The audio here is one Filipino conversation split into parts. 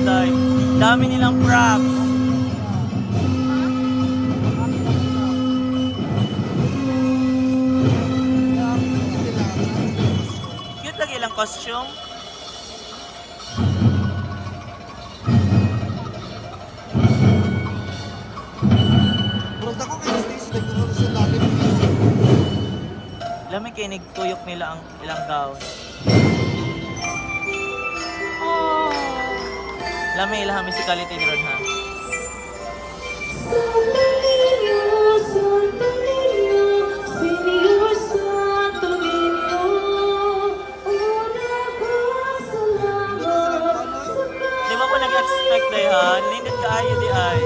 day. Dami nilang props. Cute lagi lang costume. Murag ako kay stage nagkaroon sa lagi. Lamig kay nagtuyok nila ang ilang gown. Lamig ilang musicality ni Ron ha. Di ba ko nag-expect na yan? Nindot ka ayo di ay.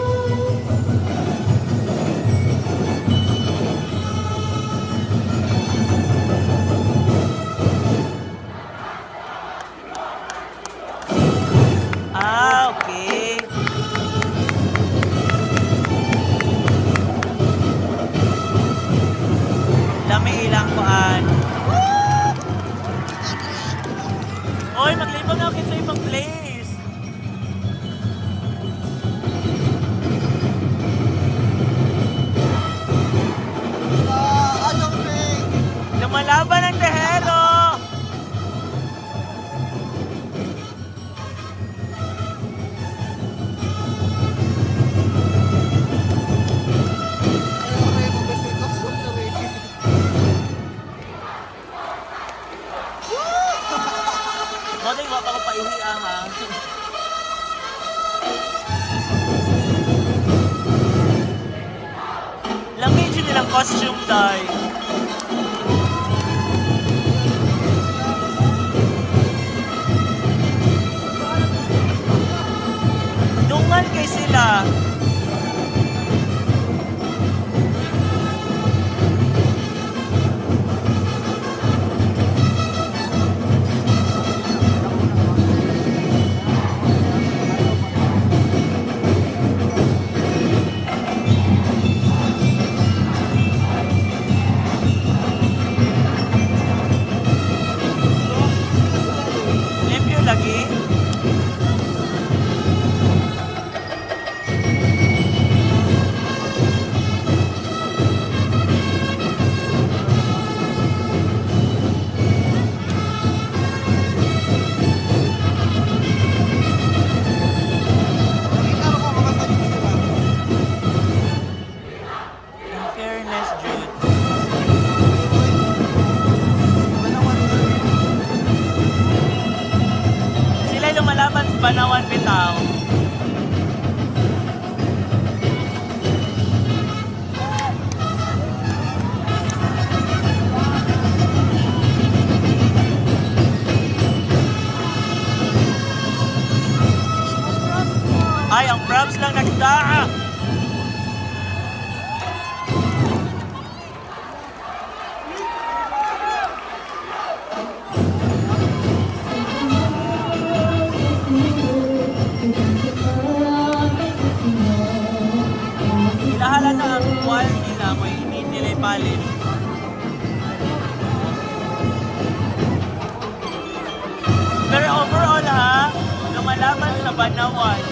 Ah, okay. Lami ilang kuan. Oy, maglibang ako sa ibang place. Anong thing? Lumalaban ang tehero. Modeng wa pa ko paihi ha. Lamig yun nilang costume dye. Dungan kay sila. Limpyo lagi. In fairness, Jude. Sila lumalaban sa Banawan Bitaw. Ay, ang props lang nagdaa. Ilahala na ang wall nila, may init nila ipalit. Pero overall ha, lumalaban sa Banawan.